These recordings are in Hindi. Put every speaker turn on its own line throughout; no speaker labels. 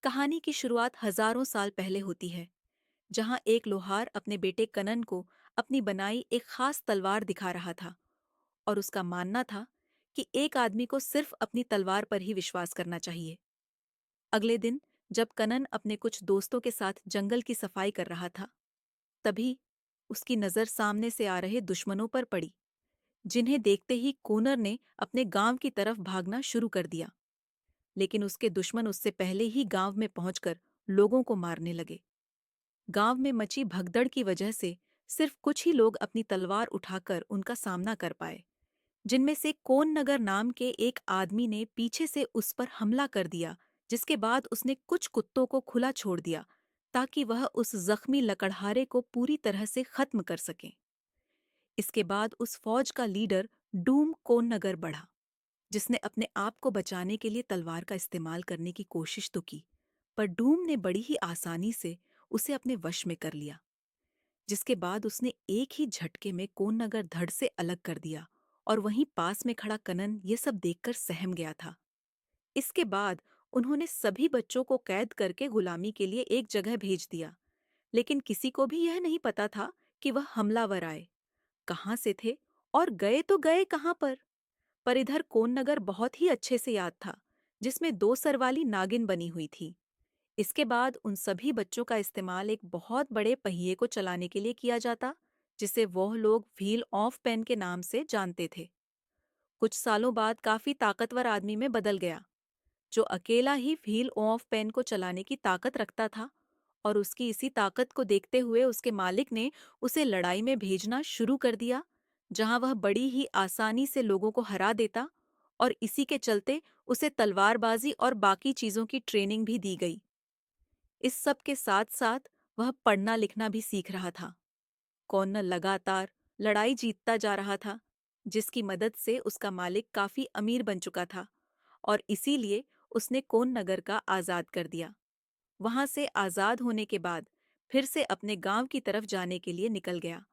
कहानी की शुरुआत हजारों साल पहले होती है, जहां एक लोहार अपने बेटे कनन को अपनी बनाई एक खास तलवार दिखा रहा था और उसका मानना था कि एक आदमी को सिर्फ अपनी तलवार पर ही विश्वास करना चाहिए। अगले दिन जब कनन अपने कुछ दोस्तों के साथ जंगल की सफाई कर रहा था, तभी उसकी नजर सामने से आ रहे दुश्मनों पर पड़ी, जिन्हें देखते ही कोनर ने अपने गांव की तरफ भागना शुरू कर दिया। लेकिन उसके दुश्मन उससे पहले ही गांव में पहुंचकर लोगों को मारने लगे। गांव में मची भगदड़ की वजह से सिर्फ कुछ ही लोग अपनी तलवार उठाकर उनका सामना कर पाए, जिनमें से कोन नगर नाम के एक आदमी ने पीछे से उस पर हमला कर दिया, जिसके बाद उसने कुछ कुत्तों को खुला छोड़ दिया ताकि वह उस जख्मी लकड़हारे को पूरी तरह से खत्म कर सके। इसके बाद उस फौज का लीडर डूम कोन नगर बढ़ा, जिसने अपने आप को बचाने के लिए तलवार का इस्तेमाल करने की कोशिश तो की, पर डूम ने बड़ी ही आसानी से उसे अपने वश में कर लिया, जिसके बाद उसने एक ही झटके में कोन्नगर धड़ से अलग कर दिया और वहीं पास में खड़ा कनन ये सब देखकर सहम गया था। इसके बाद उन्होंने सभी बच्चों को कैद करके गुलामी के लिए एक जगह भेज दिया, लेकिन किसी को भी यह नहीं पता था कि वह हमलावर आए कहाँ से थे और गए तो गए कहाँ पर इधर कोन्नगर बहुत ही अच्छे से याद था, जिसमें दो सर वाली नागिन बनी हुई थी। इसके बाद उन सभी बच्चों का इस्तेमाल एक बहुत बड़े पहिए को चलाने के लिए किया जाता, जिसे वह लोग व्हील ऑफ पेन के नाम से जानते थे। कुछ सालों बाद काफी ताकतवर आदमी में बदल गया, जो अकेला ही व्हील ऑफ पेन को चलाने की ताकत रखता था, और उसकी इसी ताकत को देखते हुए उसके मालिक ने उसे लड़ाई में भेजना शुरू कर दिया, जहां वह बड़ी ही आसानी से लोगों को हरा देता, और इसी के चलते उसे तलवारबाजी और बाकी चीजों की ट्रेनिंग भी दी गई। इस सब के साथ साथ वह पढ़ना लिखना भी सीख रहा था। कौन लगातार लड़ाई जीतता जा रहा था, जिसकी मदद से उसका मालिक काफी अमीर बन चुका था, और इसीलिए उसने कोन नगर का आजाद कर दिया। वहां से आजाद होने के बाद फिर से अपने गांव की तरफ जाने के लिए निकल गया,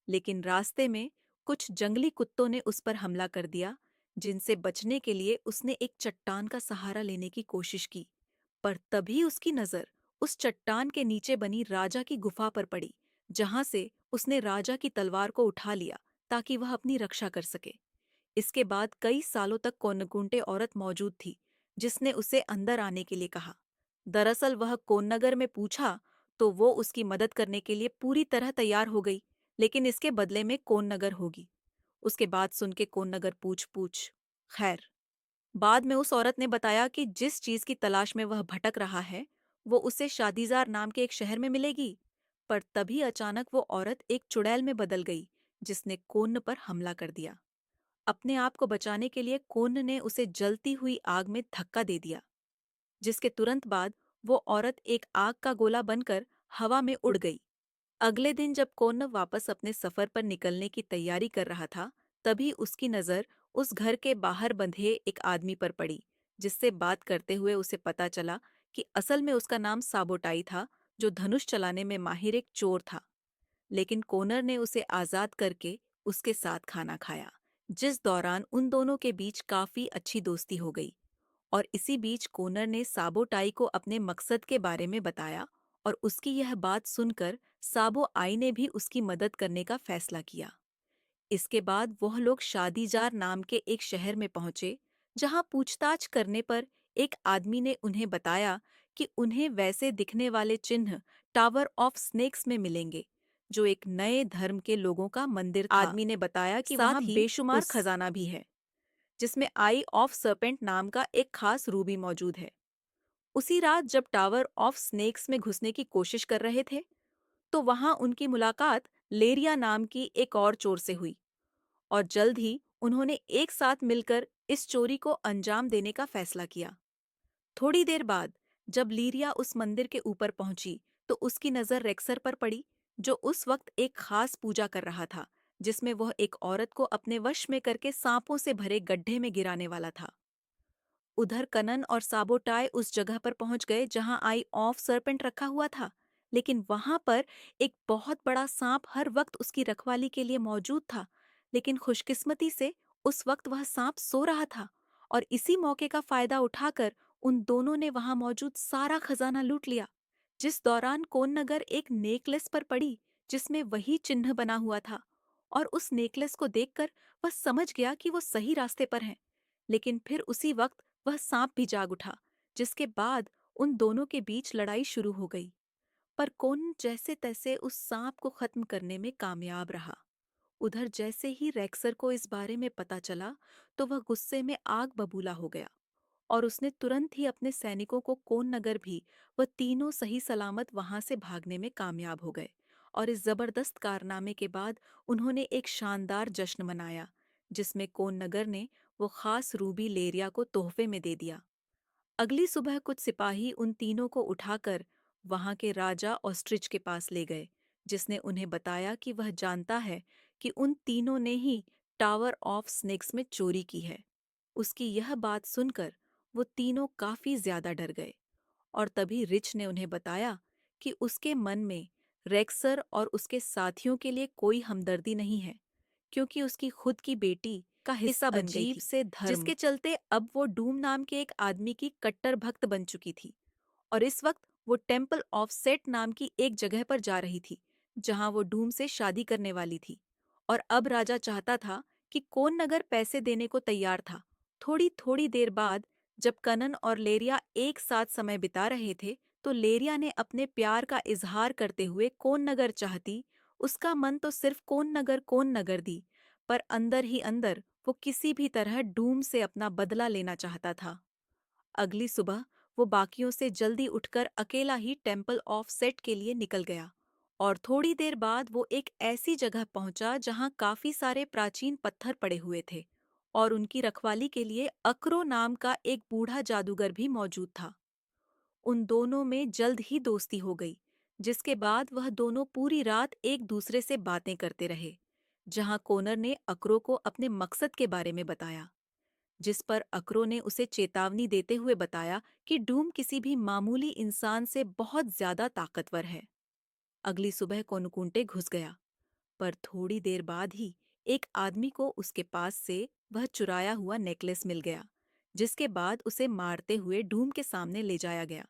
लेकिन रास्ते में कुछ जंगली कुत्तों ने उस पर हमला कर दिया, जिनसे बचने के लिए उसने एक चट्टान का सहारा लेने की कोशिश की। पर तभी उसकी नजर उस चट्टान के नीचे बनी राजा की गुफा पर पड़ी, जहां से उसने राजा की तलवार को उठा लिया ताकि वह अपनी रक्षा कर सके। इसके बाद कई सालों तक कोन्नगुंटे औरत मौजूद थी, जिसने उसे अंदर आने के लिए कहा। दरअसल वह कोन्नगर में पूछा तो वो उसकी मदद करने के लिए पूरी तरह तैयार हो गई, लेकिन इसके बदले में कोन्नगर होगी। उसके बाद सुन के कोन्नगर पूछ पूछ खैर, बाद में उस औरत ने बताया कि जिस चीज की तलाश में वह भटक रहा है, वो उसे शादीजार नाम के एक शहर में मिलेगी। पर तभी अचानक वो औरत एक चुड़ैल में बदल गई, जिसने कोन्न पर हमला कर दिया। अपने आप को बचाने के लिए कोन्न ने उसे जलती हुई आग में धक्का दे दिया, जिसके तुरंत बाद वो औरत एक आग का गोला बनकर हवा में उड़ गई। अगले दिन जब कोन्न वापस अपने सफर पर निकलने की तैयारी कर रहा था, तभी उसकी नजर उस घर के बाहर बंधे एक आदमी पर पड़ी, जिससे बात करते हुए उसे पता चला कि असल में उसका नाम साबोटाई था, जो धनुष चलाने में माहिर एक चोर था। लेकिन कोनर ने उसे आजाद करके उसके साथ खाना खाया, जिस दौरान उन दोनों के बीच काफी अच्छी दोस्ती हो गई। और इसी बीच कोनर ने साबोटाई को अपने मकसद के बारे में बताया, और उसकी यह बात सुनकर साबो आई ने भी उसकी मदद करने का फैसला किया। इसके बाद वह लोग शादीजार नाम के एक शहर में पहुंचे, जहां पूछताछ करने पर एक आदमी ने उन्हें बताया कि उन्हें वैसे दिखने वाले चिन्ह टावर ऑफ स्नेक्स में मिलेंगे, जो एक नए धर्म के लोगों का मंदिर था। आदमी ने बताया कि
साथ
वहां
ही
बेशुमार
उस
खजाना भी है, जिसमें आई ऑफ सर्पेंट नाम का एक खास रूबी मौजूद है। उसी रात जब टावर ऑफ स्नेक्स में घुसने की कोशिश कर रहे थे, तो वहां उनकी मुलाकात लेरिया नाम की एक और चोर से हुई, और जल्द ही उन्होंने एक साथ मिलकर इस चोरी को अंजाम देने का फैसला किया। थोड़ी देर बाद जब लीरिया उस मंदिर के ऊपर पहुंची, तो उसकी नजर रेक्सर पर पड़ी, जो उस वक्त एक खास पूजा कर रहा था, जिसमें वह एक औरत को अपने वश में करके सांपों से भरे गड्ढे में गिराने वाला था। उधर कनन और साबोटाय उस जगह पर पहुंच गए जहां आई ऑफ सर्पेंट रखा हुआ था, लेकिन वहां पर एक बहुत बड़ा सांप हर वक्त उसकी रखवाली के लिए मौजूद था। लेकिन खुशकिस्मती से उस वक्त वह सांप सो रहा था, और इसी मौके का फायदा उठाकर उन दोनों ने वहां मौजूद सारा खजाना लूट लिया। जिस दौरान कोन्नगर एक नेकलेस पर पड़ी जिसमें वही चिन्ह बना हुआ था, और उस नेकलेस को देखकर वह समझ गया कि वो सही रास्ते पर हैं। लेकिन फिर उसी वक्त वह सांप भी जाग उठा, जिसके बाद उन दोनों के बीच लड़ाई शुरू हो गई। पर कौन जैसे तैसे उस सांप को खत्म करने में कामयाब रहा। उधर जैसे ही रेक्सर को इस बारे में पता चला, तो वह गुस्से में आग बबूला हो गया, और उसने तुरंत ही अपने सैनिकों को कोन नगर भी वह तीनों सही सलामत वहां से भागने में कामयाब हो गए। और इस जबरदस्त कारनामे के बाद उन्होंने एक शानदार जश्न मनाया, जिसमें कोन नगर ने वो खास रूबी लेरिया को तोहफे में दे दिया। अगली सुबह कुछ सिपाही उन तीनों को उठाकर वहां के राजा ऑस्ट्रिच के पास ले गए, जिसने उन्हें बताया कि वह जानता है कि उन तीनों ने ही टावर ऑफ स्नेक्स में चोरी की है। उसकी यह बात सुनकर वो तीनों काफी ज्यादा डर गए, और तभी रिच ने उन्हें बताया कि उसके मन में रेक्सर और उसके साथियों के लिए कोई हमदर्दी नहीं है, क्योंकि उसकी खुद की बेटी का हिस्सा बन गई
अजीब
थी,
से धर्म।
जिसके चलते अब वो डूम नाम के एक आदमी की कट्टर भक्त बन चुकी थी। और इस वक्त वो टेम्पल ऑफ सेट नाम की एक जगह पर जा रही थी, जहां वो डूम से शादी करने वाली थी। और अब राजा चाहता था कि कोन नगर पैसे देने को तैयार था। थोड़ी थोड़ी देर बाद जब कनन और लेरिया एक साथ समय बिता रहे थे, तो लेरिया ने अपने प्यार का इजहार करते हुए कोन नगर चाहती। उसका मन तो सिर्फ कोन नगर दी, पर अंदर ही अंदर वो किसी भी तरह डूम से अपना बदला लेना चाहता था। अगली सुबह वो बाकियों से जल्दी उठकर अकेला ही टेम्पल ऑफ सेट के लिए निकल गया, और थोड़ी देर बाद वो एक ऐसी जगह पहुंचा जहां काफी सारे प्राचीन पत्थर पड़े हुए थे, और उनकी रखवाली के लिए अक्रो नाम का एक बूढ़ा जादूगर भी मौजूद था। उन दोनों में जल्द ही दोस्ती हो गई, जिसके बाद वह दोनों पूरी रात एक दूसरे से बातें करते रहे, जहां कोनर ने अक्रो को अपने मकसद के बारे में बताया, जिस पर अक्रो ने उसे चेतावनी देते हुए बताया कि डूम किसी भी मामूली इंसान से बहुत ज्यादा ताकतवर है। अगली सुबह कोनकुंटे घुस गया, पर थोड़ी देर बाद ही एक आदमी को उसके पास से वह चुराया हुआ नेकलेस मिल गया, जिसके बाद उसे मारते हुए डूम के सामने ले जाया गया,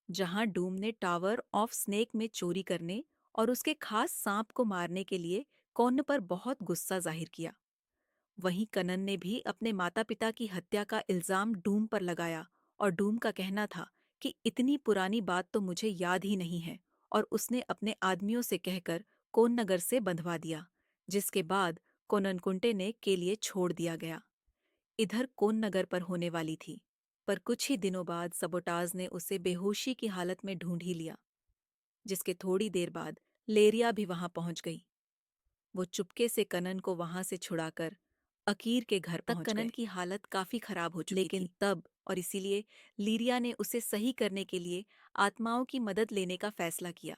जहां डूम ने टावर ऑफ स्नेक में चोरी करने और उसके खास सांप को मारने के लिए कौन पर बहुत गुस्सा जाहिर किया। वहीं कनन ने भी अपने माता पिता की हत्या का इल्जाम डूम पर लगाया, और डूम का कहना था कि इतनी पुरानी बात तो मुझे याद ही नहीं है, और उसने अपने आदमियों से कहकर कोन नगर से बंधवा दिया, जिसके बाद कोननकुंटे ने के लिए छोड़ दिया गया। इधर कोन नगर पर होने वाली थी, पर कुछ ही दिनों बाद सबोटाज ने उसे बेहोशी की हालत में ढूंढ ही लिया, जिसके थोड़ी देर बाद लेरिया भी वहां पहुंच गई। वो चुपके से कनन को वहां से छुड़ाकर अकीर के घर तक
पहुंच
कनन
गए।
की हालत काफी खराब हो चुकी
लेकिन
थी तब, और इसीलिए लीरिया ने उसे सही करने के लिए आत्माओं की मदद लेने का फैसला किया,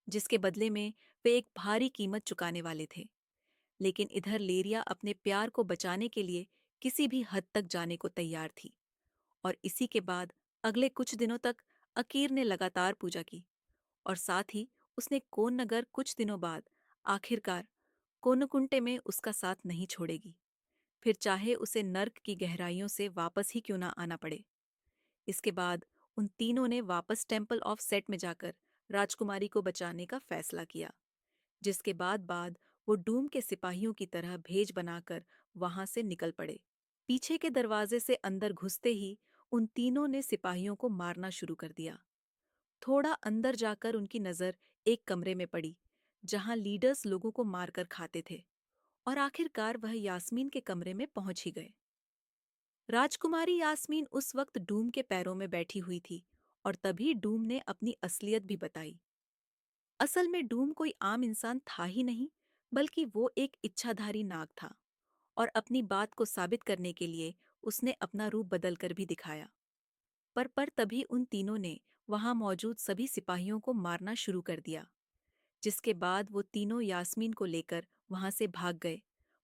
जिसके बदले में वे एक भारी कीमत चुकाने वाले थे। लेकिन इधर लेरिया अपने प्यार को बचाने के लिए किसी भी हद तक जाने को तैयार थी। और इसी के बाद अगले कुछ दिनों तक अकीर ने लगातार पूजा की, और साथ ही उसने कोन नगर कुछ दिनों बाद आखिरकार कोनकुंटे में उसका साथ नहीं छोड़ेगी, फिर चाहे उसे नर्क की गहराइयों से वापस ही क्यों ना आना पड़े। इसके बाद उन तीनों ने वापस टेम्पल ऑफ सेट में जाकर राजकुमारी को बचाने का फैसला किया, जिसके बाद वो डूम के सिपाहियों की तरह भेज बनाकर वहां से निकल पड़े। पीछे के दरवाजे से अंदर घुसते ही उन तीनों ने सिपाहियों को मारना शुरू कर दिया। थोड़ा अंदर जाकर उनकी नजर एक कमरे में पड़ी, जहां लीडर्स लोगों को मारकर खाते थे, और आखिरकार वह यास्मीन के कमरे में पहुंच ही गए। राजकुमारी यास्मीन उस वक्त डूम के पैरों में बैठी हुई थी, और तभी डूम ने अपनी असलियत भी बताई। असल में डूम कोई आम इंसान था ही नहीं, बल्कि वो एक इच्छाधारी नाग था, और अपनी बात को साबित करने के लिए उसने अपना रूप बदलकर भी दिखाया। पर तभी उन तीनों ने वहां मौजूद सभी सिपाहियों को मारना शुरू कर दिया, जिसके बाद वो तीनों यास्मीन को लेकर वहां से भाग गए।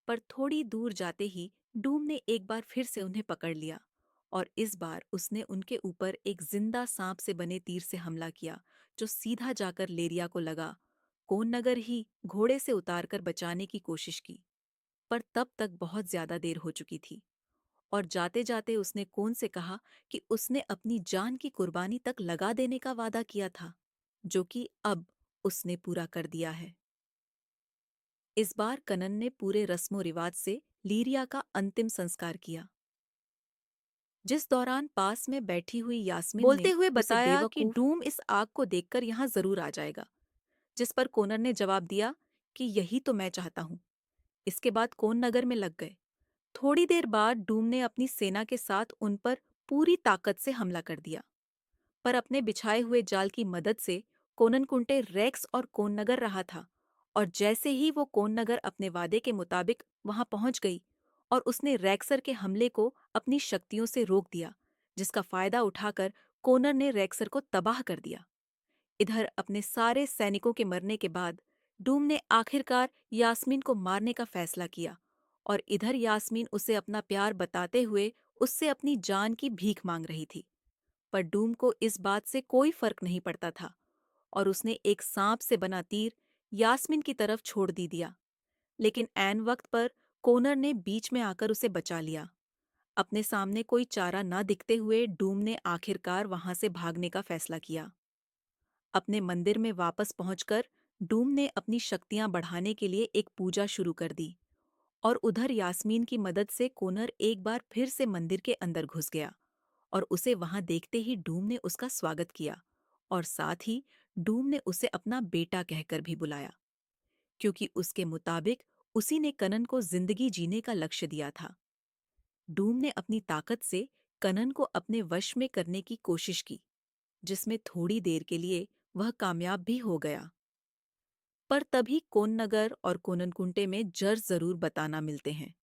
पर थोड़ी दूर जाते ही डूम ने एक बार फिर से उन्हें पकड़ लिया, और इस बार उसने उनके ऊपर एक जिंदा सांप से बने तीर से हमला किया, जो सीधा जाकर लेरिया को लगा। कोन नगर ही घोड़े से उतारकर बचाने की कोशिश की, पर तब तक बहुत ज्यादा देर हो चुकी थी, और जाते जाते उसने कौन से कहा कि उसने अपनी जान की कुर्बानी तक लगा देने का वादा किया था, जो कि अब उसने पूरा कर दिया है। इस बार कनन ने पूरे रस्मों रिवाज से लीरिया का अंतिम संस्कार किया, जिस दौरान पास में बैठी हुई यास्मिन
बोलते
ने
हुए
उसे
बताया कि
बेवकूफ डूम इस आग को देखकर यहाँ जरूर आ जाएगा। जिस पर कोनर ने जवाब दिया कि यही तो मैं चाहता हूँ। इसके बाद कोन नगर में लग गए। थोड़ी देर बाद डूम ने अपनी सेना के साथ उन पर पूरी ताकत से हमला कर दिया, पर अपने बिछाए हुए जाल की मदद से कोनन कुंटे रेक्स और कोन्नगर रहा था। और जैसे ही वो कोन्नगर अपने वादे के मुताबिक वहां पहुंच गई और उसने रैक्सर के हमले को अपनी शक्तियों से रोक दिया, जिसका फायदा उठाकर कोनर ने रैक्सर को तबाह कर दिया। इधर अपने सारे सैनिकों के मरने के बाद डूम ने आखिरकार यास्मीन को मारने का फैसला किया, और इधर यास्मीन उसे अपना प्यार बताते हुए उससे अपनी जान की भीख मांग रही थी। पर डूम को इस बात से कोई फर्क नहीं पड़ता था, और उसने एक सांप से बना तीर यास्मीन की तरफ छोड़ दी दिया। लेकिन ऐन वक्त पर कोनर ने बीच में आकर उसे बचा लिया। अपने सामने कोई चारा न दिखते हुए डूम ने आखिरकार वहां से भागने का फैसला किया। अपने मंदिर में वापस पहुंचकर डूम ने अपनी शक्तियां बढ़ाने के लिए एक पूजा शुरू कर दी, और उधर यास्मीन की मदद से कोनर एक बार फिर से मंदिर के अंदर घुस गया। और उसे वहां देखते ही डूम ने उसका स्वागत किया, और साथ ही डूम ने उसे अपना बेटा कहकर भी बुलाया, क्योंकि उसके मुताबिक उसी ने कनन को जिंदगी जीने का लक्ष्य दिया था। डूम ने अपनी ताकत से कनन को अपने वश में करने की कोशिश की, जिसमें थोड़ी देर के लिए वह कामयाब भी हो गया। पर तभी कोन्नगर और कोननकुंटे में जर जरूर बताना मिलते हैं।